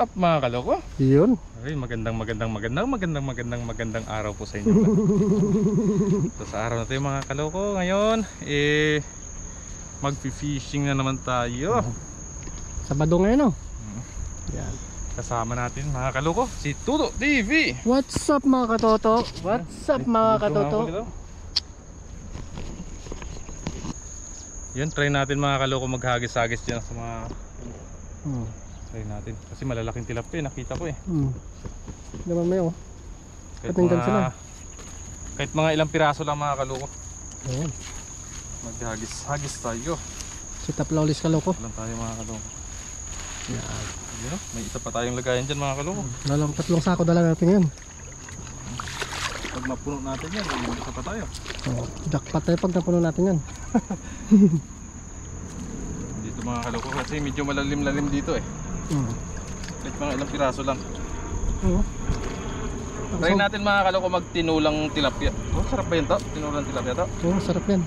up mga kaloko? Yun. Ay, magandang araw po sa inyo. So, sa araw na ito mga kaloko, ngayon magfi-fishing na naman tayo. Sabado ngayon, oh. Yan. Kasama natin mga kaloko, si Tuto TV. What's up mga katoto? What's up mga katoto? Yan, try natin mga kaloko maghagis-hagis dyan sa mga try natin, kasi malalaking tilapia nakita ko eh. Naman may kahit mga ilang piraso lang mga kaloko. Ayan. Maghagis-hagis tayo. Sit up lawless kaloko. Lang tayo mga kaloko. Yan. Yan, may isa pa tayong lagayan dyan mga kaloko. Lalang 3 sako dala natin yan. Pag mapuno natin yan, may isa pa tayo. Jackpot tayo pag napuno natin yan. Dito mga kaloko kasi medyo malalim-lalim dito eh. Kahit mga ilang piraso lang. Try natin mga kaloko magtinulang tilapia. Sarap ba yun to? Tinulang tilapia to? Sarap yan.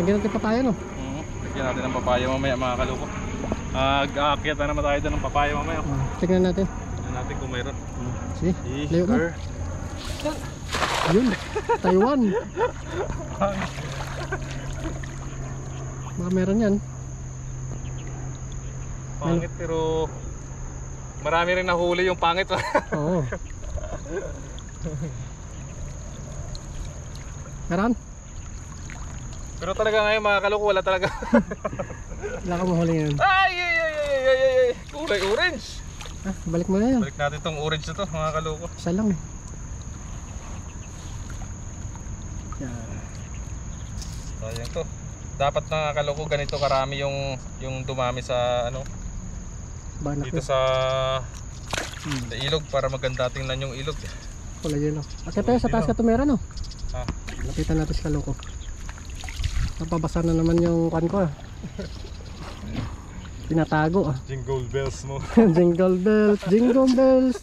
Lagyan natin papaya, no? Lagyan natin ng papaya mamaya mga kaloko. Aakyat na naman tayo dyan ng papaya mamaya. Tignan natin. Tignan natin kung mayroon. See? Layo na. Yun. Taiwan. Baka meron yan. Pangit pero marami rin nahuli yung pangit. Oo. Meron? Pero talaga ngayon mga kaloko wala talaga. Wala kang mahuli yan. Ay! Kulay orange. Balik mo na yan. Balik natin tong orange na to mga kaloko. Isa lang eh. Yan. Sayang to. Dapat mga kaloko ganito karami yung dumami sa ano Banak dito sa ilog para maganda tingnan yung ilog. Kulay yellow. Kasi tayo sa taas ka tumera, no? Lapitan natin si kaloko. Napabasa na naman yung kan ko. Tinatago. Jingle bells mo. Jingle bells, jingle bells.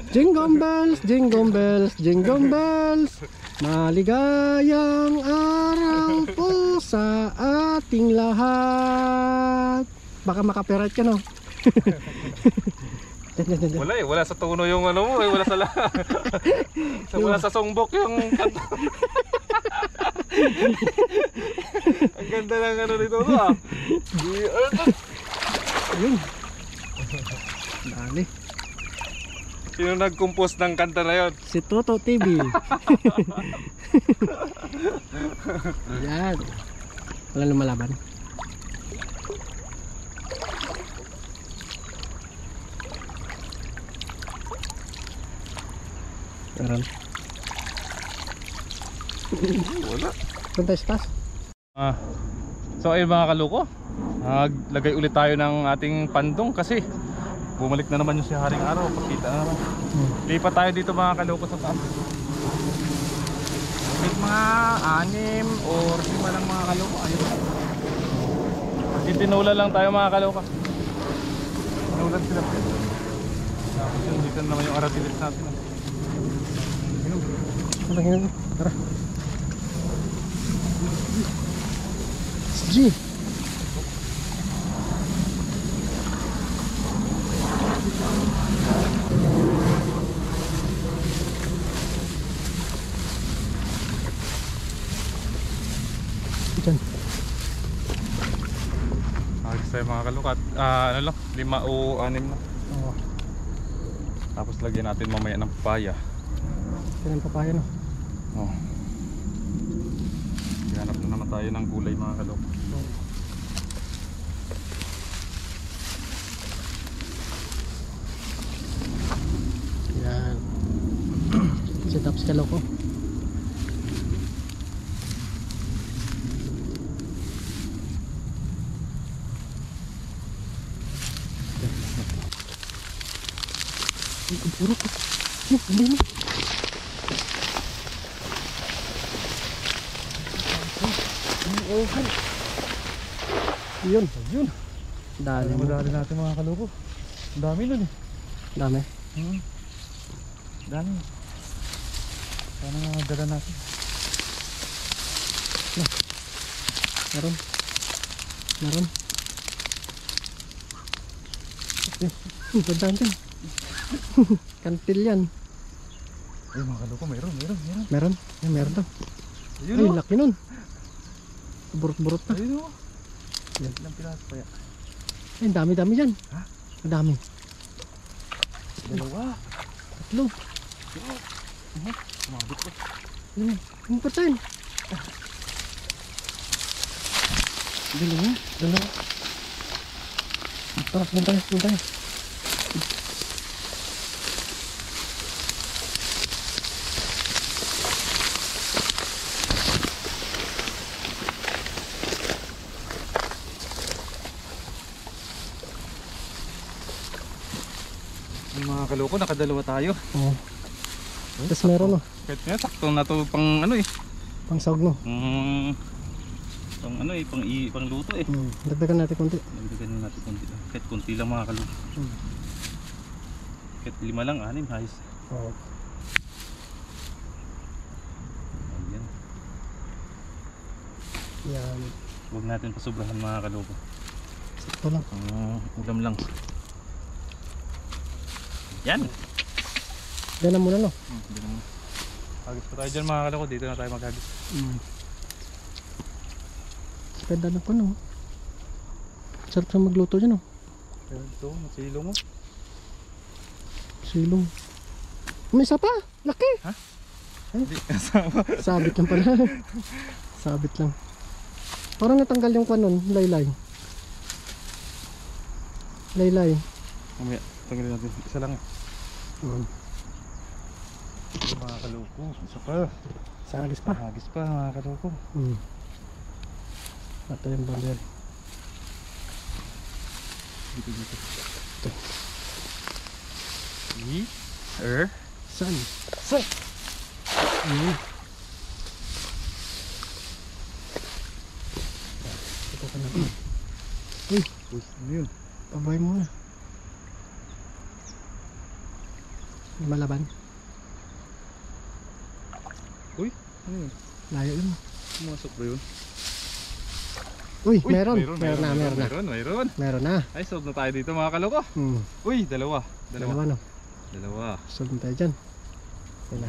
Jingle bells, jingle bells, jingle bells. Maligayang araw po sa ating lahat. Baka makaperat ka, no? Wala eh, wala sa tono yung ano mo, wala sa wala sa songbok yung kanta. Ang ganda ng ano dito Ayun. Dali. Sino nag-compose ng kanta na yun? Si Tuto TV. Yan. Wala lumalaban. Meron. Wala. Punta sa taas. So ayun mga kaloko, naglagay ulit tayo ng ating pandong kasi bumalik na naman yung si Haring Araw. Pakita na naman. Lipat tayo dito mga kaloko sa taas. May mga 6 or 5 lang mga kaloko. Ayun. Tinula lang tayo mga kaloko. Tinulan sila. Tapos yun, dito naman yung aratilis natin. Tara. G. Diyan. Agis tayo mga kalukat. Ano lang, 5 o 6 na. Tapos lagyan natin mamaya ng papaya. Yan ang papaya, no? Hanap na naman tayo ng gulay mga kaloko. Yan. Sit up si kaloko. Puro ko. Hindi. Yun. Dali mo. Madali natin mga kaloko. Ang dami nun eh. Dami. Dami. Sana nga dala natin. Meron. Gandaan din. Kantil yan. Ay mga kaloko, meron. Meron? Ay, meron daw. Ayun Ay, o. laki nun. Burot-burot na. Ayun o. Yan. Ilang piraso pa yan? Ay, ang dami-dami dyan. Ha? Ang dami. Dalawa. Tatlo. Sumabot ko. Ano? Ano pa tayo? Dalawa. Dalawa. Tara, punta tayo. Yung mga kaloko, nakadalawa tayo. Oo. Tapos meron no. Kahit nga, sakto na to pang ano eh. Pang sahog no. Pang ano eh, pang luto eh. Dagdagan natin konti. Nagdagan natin konti lang. Kahit konti lang mga kaloko. Kahit 5 lang, 6, ayos. Oo. Ayan. Yan. Huwag natin pasobrahan mga kaloko. Sakto lang. Ulam lang. Yan. Yan na muna no. Hindi naman. Hagis pa tayo dyan mga kaloko. Dito na tayo maghagis. Ganda na ko no. Sarap na magluto dyan no. Ito, masilo mo. Silong. May isa pa. Laki. Ha? Ay, Hindi kasama. sabit lang pala. Sabit lang. Parang natanggal yung kanon. Laylay. Mamaya, tanggalin natin. Isa lang. Mm. Ito mga kaloko. Isa pa. Sagis pa. Hagis pa mga kaloko. Ito yung bandel. Dito. Ito. Saan? Sa. Ito ka na. Uy, Ano yun? pabay mo na. Malaban. Uy, ano yun? Layo yun. Pumasok ba yun? Uy, Uy, meron Meron. na. Ay, solve na tayo dito mga kaloko. Uy, dalawa. Dalawa no. Dalawa. Solve na tayo dyan. Yan na.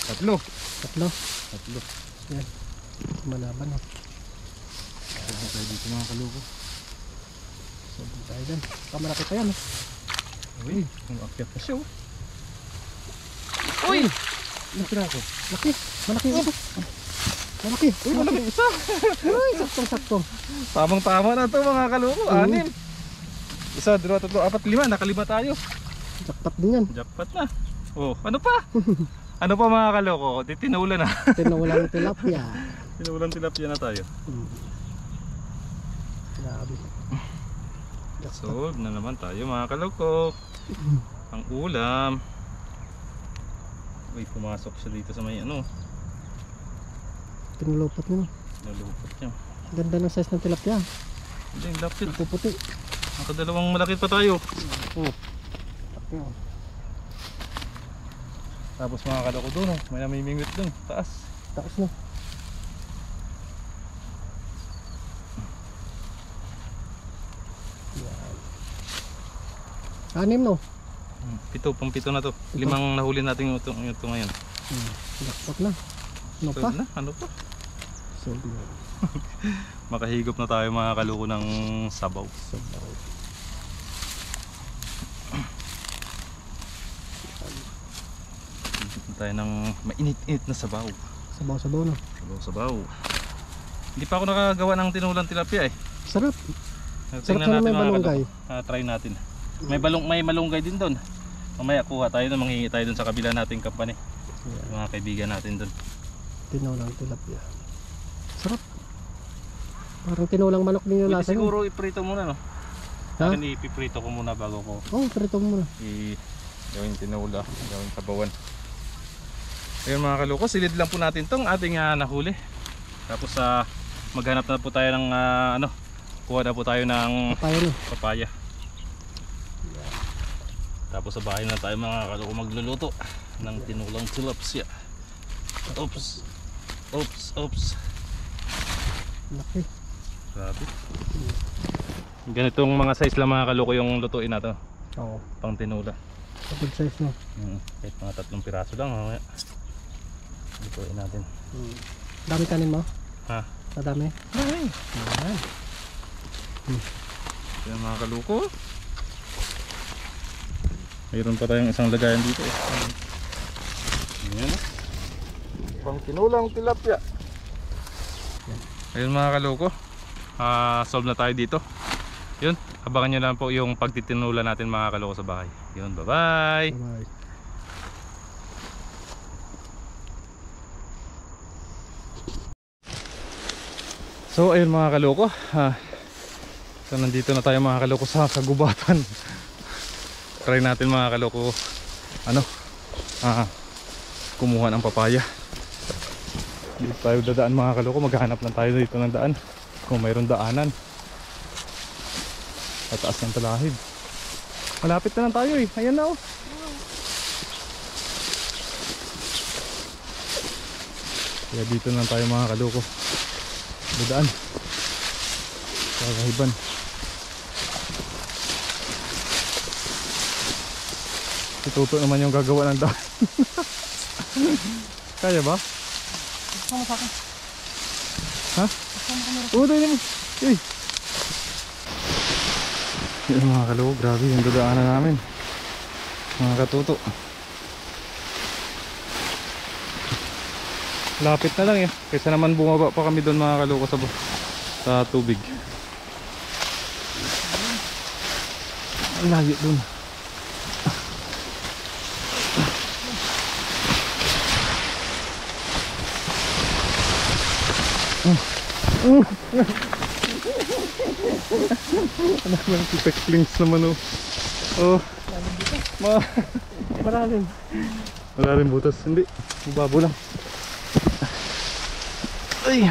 Tatlo. Tatlo. Yan. Malaban no. Solve na tayo dito mga kaloko. Solve na tayo dyan. Kamalaki pa yan no. Uy, umakyat pa siya. Uy! Ilang piraso? Laki. Malaki yung isa. Malaki. Uy, malaki isa. Uy, saktong-saktong. Tamang-tama na to mga kaloko. 6. Isa, 2, 3, 4, 5. Nakalima tayo. Jackpot din yan. Jackpot na. Oh, ano pa? Ano pa mga kaloko? Tinulan na. Tinulang tilapia. Tinulan tilapia na tayo. Grabe. Solve na naman tayo mga kaloko. Ang ulam. Uy, pumasok siya dito sa may ano. Tinulupot nyo no. Nalupot siya. Ganda ng size ng tilapia. Hindi, yung lapit. Puputi. Nakadalawang malaki pa tayo. Oh. Tapos mga kaloko doon, oh. May namimingwit doon. Taas. Taas no. Yan. 6 no. 7, pang-7 na to. 5 nahuli natin ito ngayon. Jackpot na. Ano pa? Solve na? Ano pa? Solve na. Makahigop na tayo mga kaloko ng sabaw. Higop na tayo ng mainit-init na sabaw. Sabaw-sabaw no. Sabaw. Hindi pa ako nakagawa ng tinulang tilapia eh. Sarap. Sarap Tingnan na natin may mga malunggay. kaloko. Try natin. May malunggay din doon. Mamaya kuha tayo doon, manghingi tayo doon sa kabila nating company. Yung mga kaibigan natin doon. Tinulang tilapia. Sarap. Parang tinulang manok din yung Pwede lasa niya. siguro iprito muna no. Ha? Akin ipiprito ko muna bago ko Oh, prito mo muna. gawin tinula, gawin sabawan. Ayun mga kaloko, silid lang po natin tong ating nahuli. Tapos maghanap na po tayo ng kuha na po tayo ng Papaya no. papaya. Tapos sa bahay na tayo mga kaloko magluluto ng tinulang tilapia. Oops. Laki. Grabe. Ganitong mga size lang mga kaloko yung lutuin nato. Oo. Pang tinula. Good size no. Kahit mga 3 piraso lang mamaya. Lutuin natin. Dami kanin mo? Ha? Madami? Ay! Ayan. Yan mga kaluko. Mayroon pa tayong isang lagayan dito eh. Ayan o. Pang tinulang tilapia. Ayun mga kaluko. Solve na tayo dito. Yun, abangan nyo lang po yung pagtitinula natin mga kaluko sa bahay. Yun, bye bye. Bye. So ayun mga kaloko, so nandito na tayo mga kaloko sa kagubatan. Try natin mga kaloko kumuha ng papaya. Dito tayo dadaan mga kaloko, maghanap lang tayo dito ng daan kung mayroong daanan. Pataas ng talahib. Malapit na lang tayo eh, ayan na oh. Kaya dito na lang tayo mga kaloko dadaan sa kahiban. Si Toto naman yung gagawa ng daan. Kaya ba? Sama sa akin. Ha? Oo, dahil mo. Uy! Yan mga kaloko, grabe yung dadaanan namin mga katuto. Lapit na lang eh, kaysa naman bumaba pa kami doon mga kaloko sa tubig. Ang layo doon. Anak ng tipeklings naman oh. Oh. Maraming. Wala rin butas, hindi. Babo lang. Ay.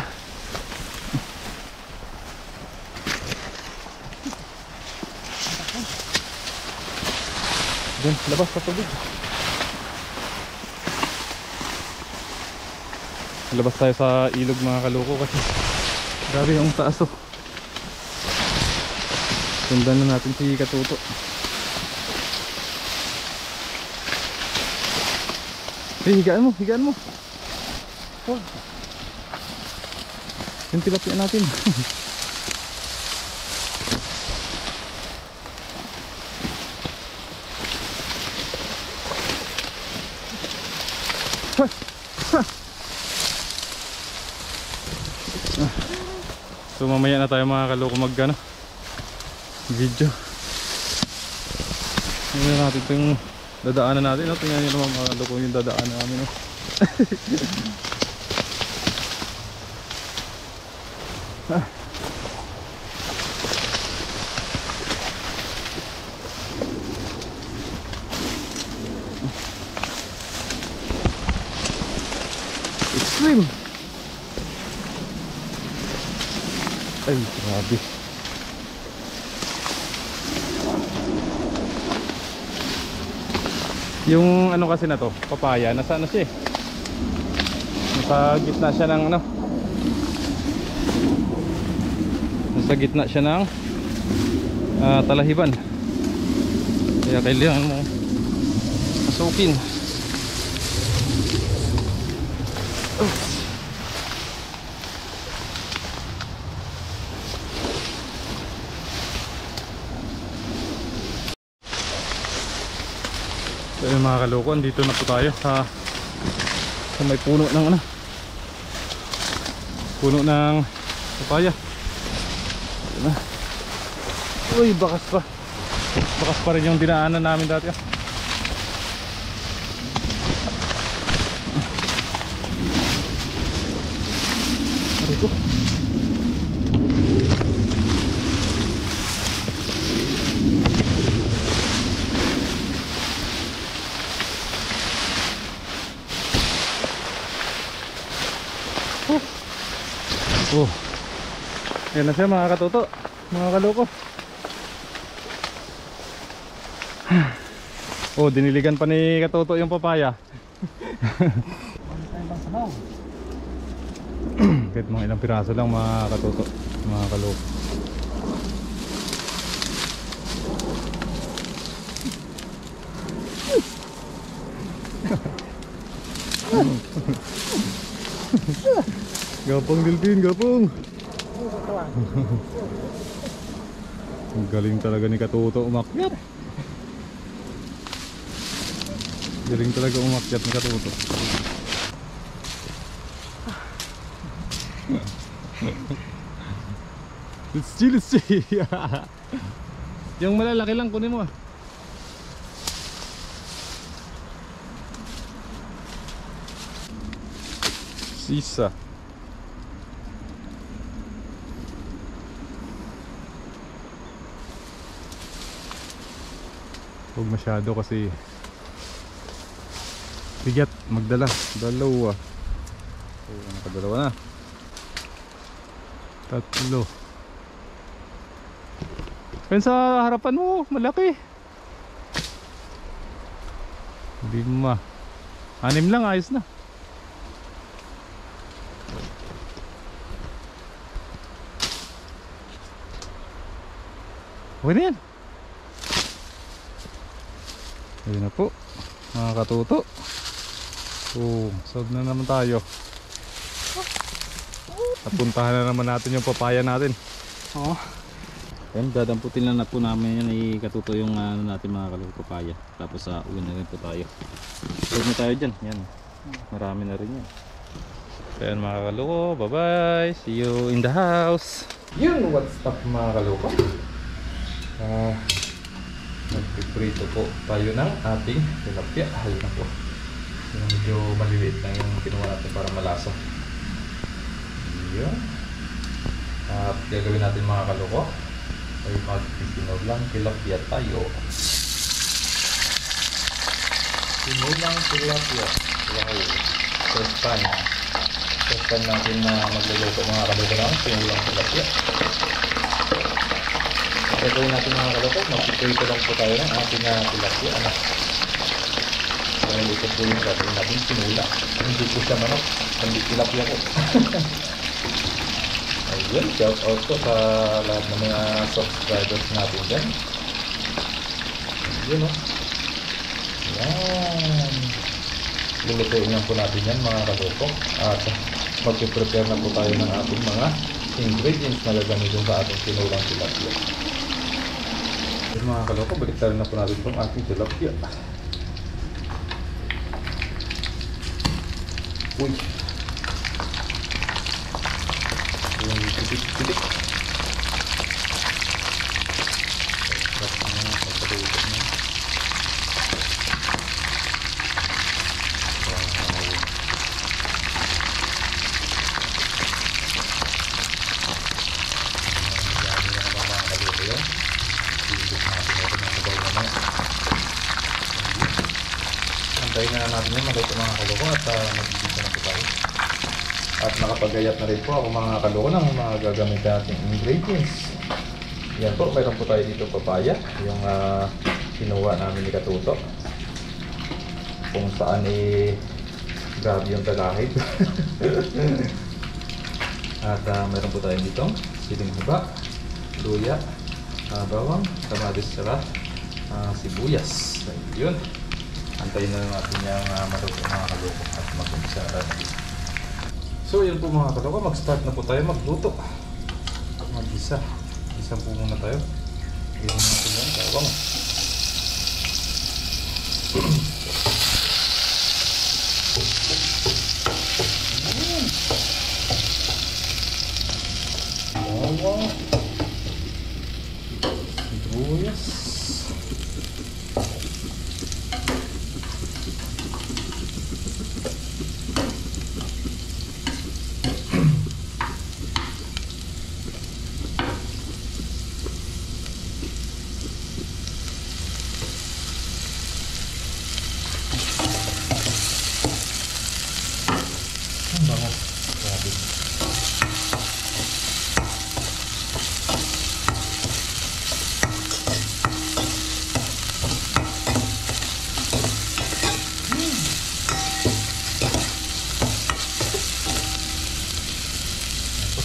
Diyan, labas sa tubig. Labas tayo sa ilog mga kaloko kasi grabe yung taas oh. Sundan na natin si Katuto. Eh, higaan mo, higaan mo. Oh. Yung tilapia natin. So mamaya na tayo mga kaloko video. Tingnan natin itong dadaanan natin. No? Tingnan nyo naman mga kaloko yung dadaanan namin. No? Extreme. Ay, grabe. Yung ano kasi na to, papaya, nasa ano siya eh. Nasa gitna siya ng ano. Nasa gitna siya ng talahiban. Kaya kailangan mo masukin. So yun mga kaloko, dito na po tayo sa may puno ng ano, puno ng papaya. Uy, bakas pa rin yung dinaanan namin dati. Ito. Oh. Yan na siya mga katuto, mga kaloko. Oh, diniligan pa ni Katuto yung papaya. Kahit mga ilang piraso lang mga katuto, mga kaloko. Gapang Delphin, gapang. Ang galing talaga ni Katuto umakyat. Galing talaga umakyat ni Katuto. Let's see, let's see. Yung malalaki lang kunin mo. Sisa. Huwag masyado kasi bigat magdala. Dalawa. Nakadalawa na. Tatlo. Yan sa harapan mo, malaki. 5. 6 lang, ayos na. Okay na yan. Ayun na po, mga Katuto. Solve na naman tayo. Napuntahan na naman natin yung papaya natin. Oo. Yan, dadamputin lang na po namin yan ay Katuto yung ano natin mga kaloko papaya. Tapos uwi na rin po tayo. Solve na tayo dyan. Yan, marami na rin yan. So yan mga kaloko, bye bye. See you in the house. Yun, what's up mga kaloko. Nagpiprito po tayo ng ating tilapia. Ayun na po. Yung medyo maliliit lang yung kinuha natin para malasa. Yun. At gagawin natin mga kaloko ay mag-sinulang tilapia tayo. Sinulang tilapia. Wow. First time. First time natin na magluluto mga kaloko ng sinulang tilapia. Gagawin natin mga kaloko, mag-prito lang po tayo ng ating tilapia. Dahil ito po yung gagawin natin sinula. Hindi po siya manok, hindi tilapia po. Ayun, shout out po sa lahat ng mga subscribers natin dyan. Ayun o. Yan. Lulutuin lang po natin yan mga kaloko. At mag-prepare na po tayo ng ating mga ingredients na gagamitin sa ating sinulang tilapia. Ayun mga kaloko, balik tayo na po natin itong ating tilapia. Uy! Yung titik-titik. Tapos na pagkaluto na. Antayin na natin yung maluto mga kaloko at magigisa na po tayo. At nakapagayat na rin po ako mga kaloko ng mga gagamit nating ingredients. Yan po, mayroon po tayo dito papaya, yung kinuha namin ni Katuto. Kung saan grabe yung talahid. At mayroon po tayo dito siling hiba, luya, bawang, kamatis, saka sibuyas. Yun. Antayin na natin yung maluto mga kaloko at mag-umpisa na natin. So yun po mga kaloko, mag-start na po tayo magluto. Mag-isa. Isa po muna tayo. Iyon natin yung bawang. Bawang. Sibuyas.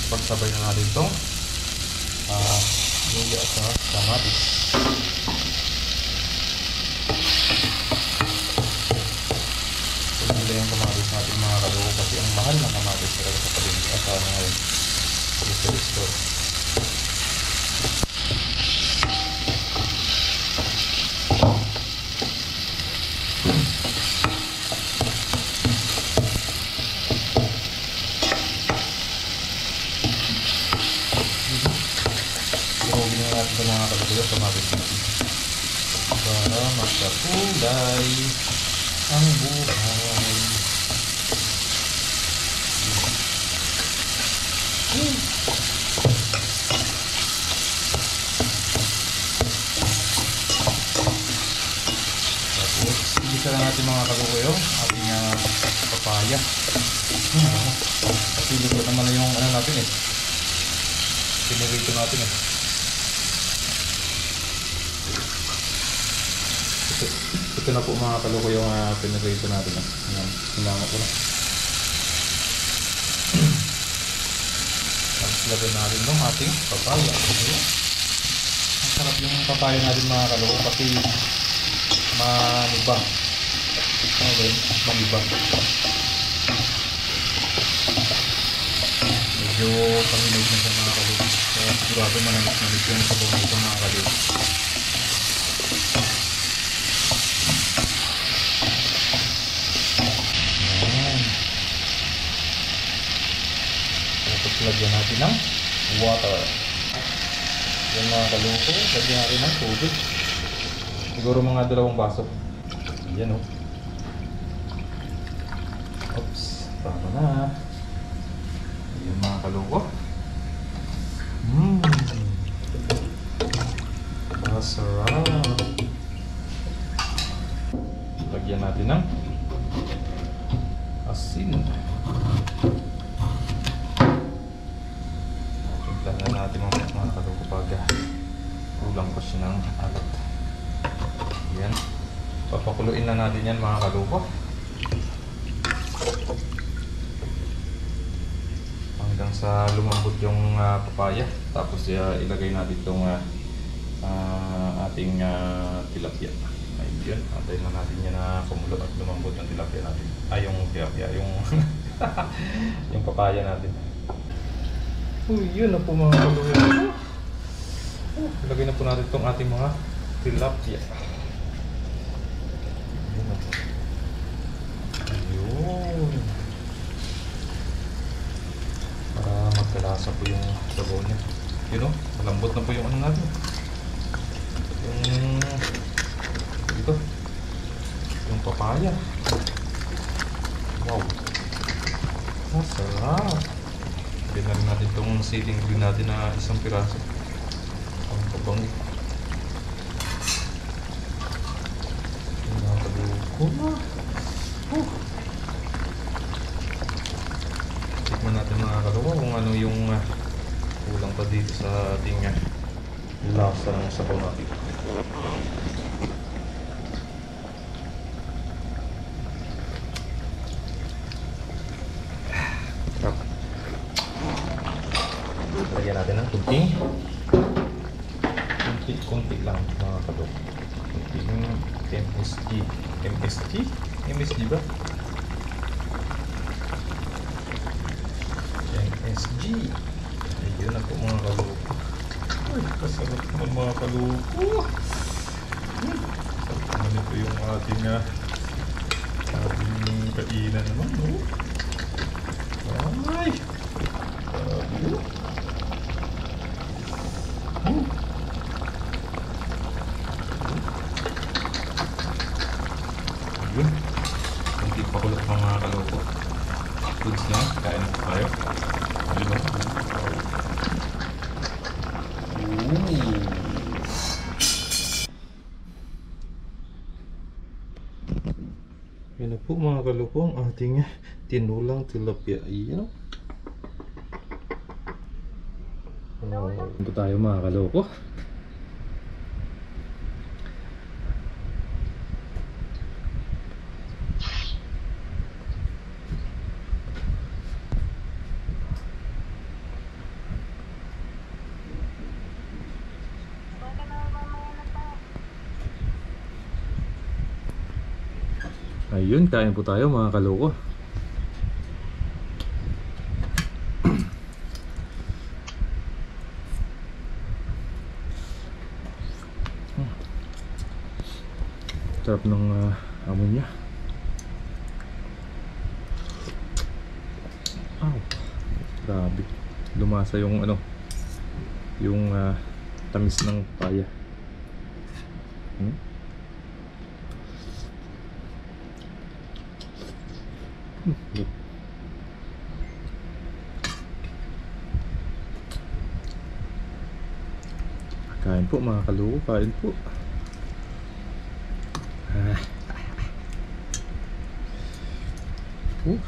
Pagsabay na natin itong luya sa kamatis. Pagkila yung kamatis ating mga kaloko kasi ang mahal ng kamatis talaga sa palengke at ano ngayon sa store. Huwagin na natin sa mga kaloko yung kamatis natin para magkakulay ang buhay. Tapos igisa lang natin mga kaloko yung ating papaya. Kasi luto naman na yung ano natin eh, pinirito natin eh. Ito na po mga kaloko yung pinirito natin eh. Ayan, hinanga ko na. Tapos lagyan natin ng ating papaya. Ayan. Ang sarap yung papaya natin mga kaloko kasi maniba. Okay, maniba. Medyo pamilig na siya mga kaloko. Kaya sigurado manamis-namis yung sabaw nito mga kaloko. Lagyan natin ng water. Yan mga kaloko, lagyan natin ng tubig. Siguro mga 2 baso. Yan o. Oops, tama na. Yan mga kaloko. Masarap. Lagyan natin ng asin. Tignan natin mga kaloko pag kulang pa siya ng alat. Yan. Papakuluin na natin yan mga kaloko. Hanggang sa lumambot yung papaya. Tapos ilagay natin itong ating tilapia. Ayun. Antayin na natin yan na kumulo at lumambot yung tilapia natin. Ay, yung tilapia. Yung papaya natin. Uy, yun na po mga kaloko. Ilagay na po natin itong ating mga tilapia. Ayun. Para magkalasa po yung sabaw niya. Yun o, malambot na po yung ano natin. Yung ito. Yung papaya. Wow. Masarap. Tignan natin itong siling green natin na 1 piraso. Ang kabangi. Nakakaluko. Tikman natin mga kaloko kung ano yung kulang pa dito sa ating lasa ng sabaw natin. Lagyan natin ng konti lang mga kaloko. Kunting MSG ba? MSG. Ayun na po mga kaloko. Ay, kasarap naman mga kaloko. Sarap ito yung ating kainan naman, no? Ay! Sabi yun. Yun. Kunti pakulot mga kaloko. Foods na. Kain na tayo. Ayun. Yan na po mga kaloko ang ating tinulang tilapia. Ayan o. Ito tayo mga kaloko. Ayun, kain po tayo mga kaloko. Sarap ng amoy niya. Ow. Grabe. Lumasa yung ano, yung tamis ng papaya. Yep. Kain po mga kaloko, kain po. Oh.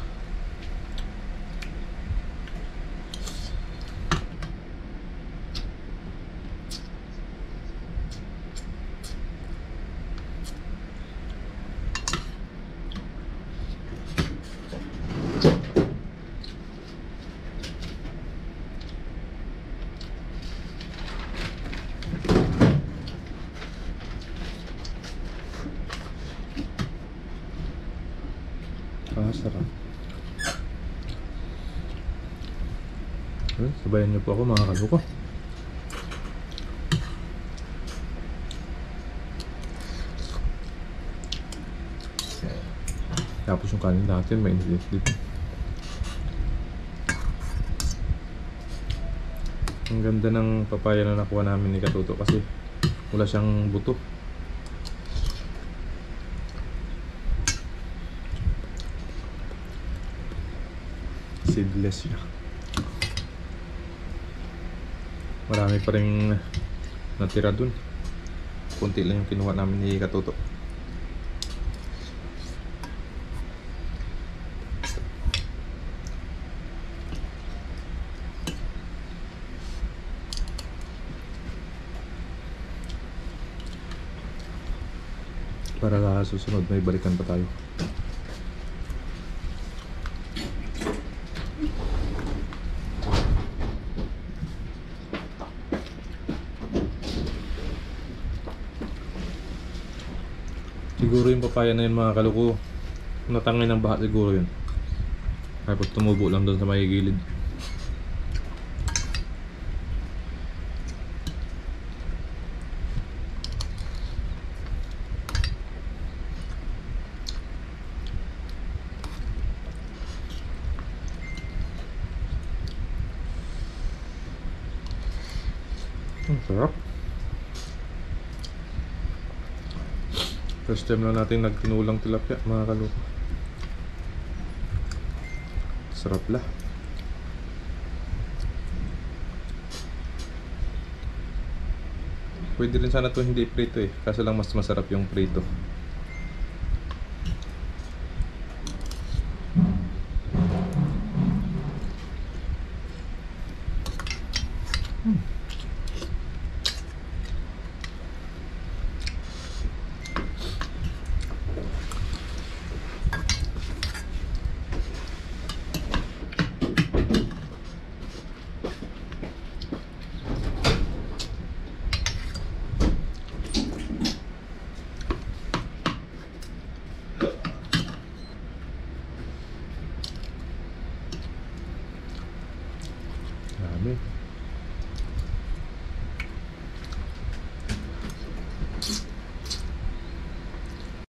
Sarap. Sabayan niyo po ako mga kaloko. Tapos yung kanin natin may init dito. Ang ganda ng papaya na nakuha namin ni Katuto kasi wala siyang buto. Seedless siya. Marami pa rin natira dun. Kunti lang yung kinuha namin ni Katuto. Para sa susunod may balikan pa tayo. Siguro yung papaya na yun mga kaloko, natangay ng baha siguro yun. Tapos tumubo lang doon sa may gilid. Sarap. First time na natin nagtinulang tilapia mga kaloko. Sarap lah. Pwede rin sana to hindi prito eh. Kaso lang mas masarap yung prito. Dami.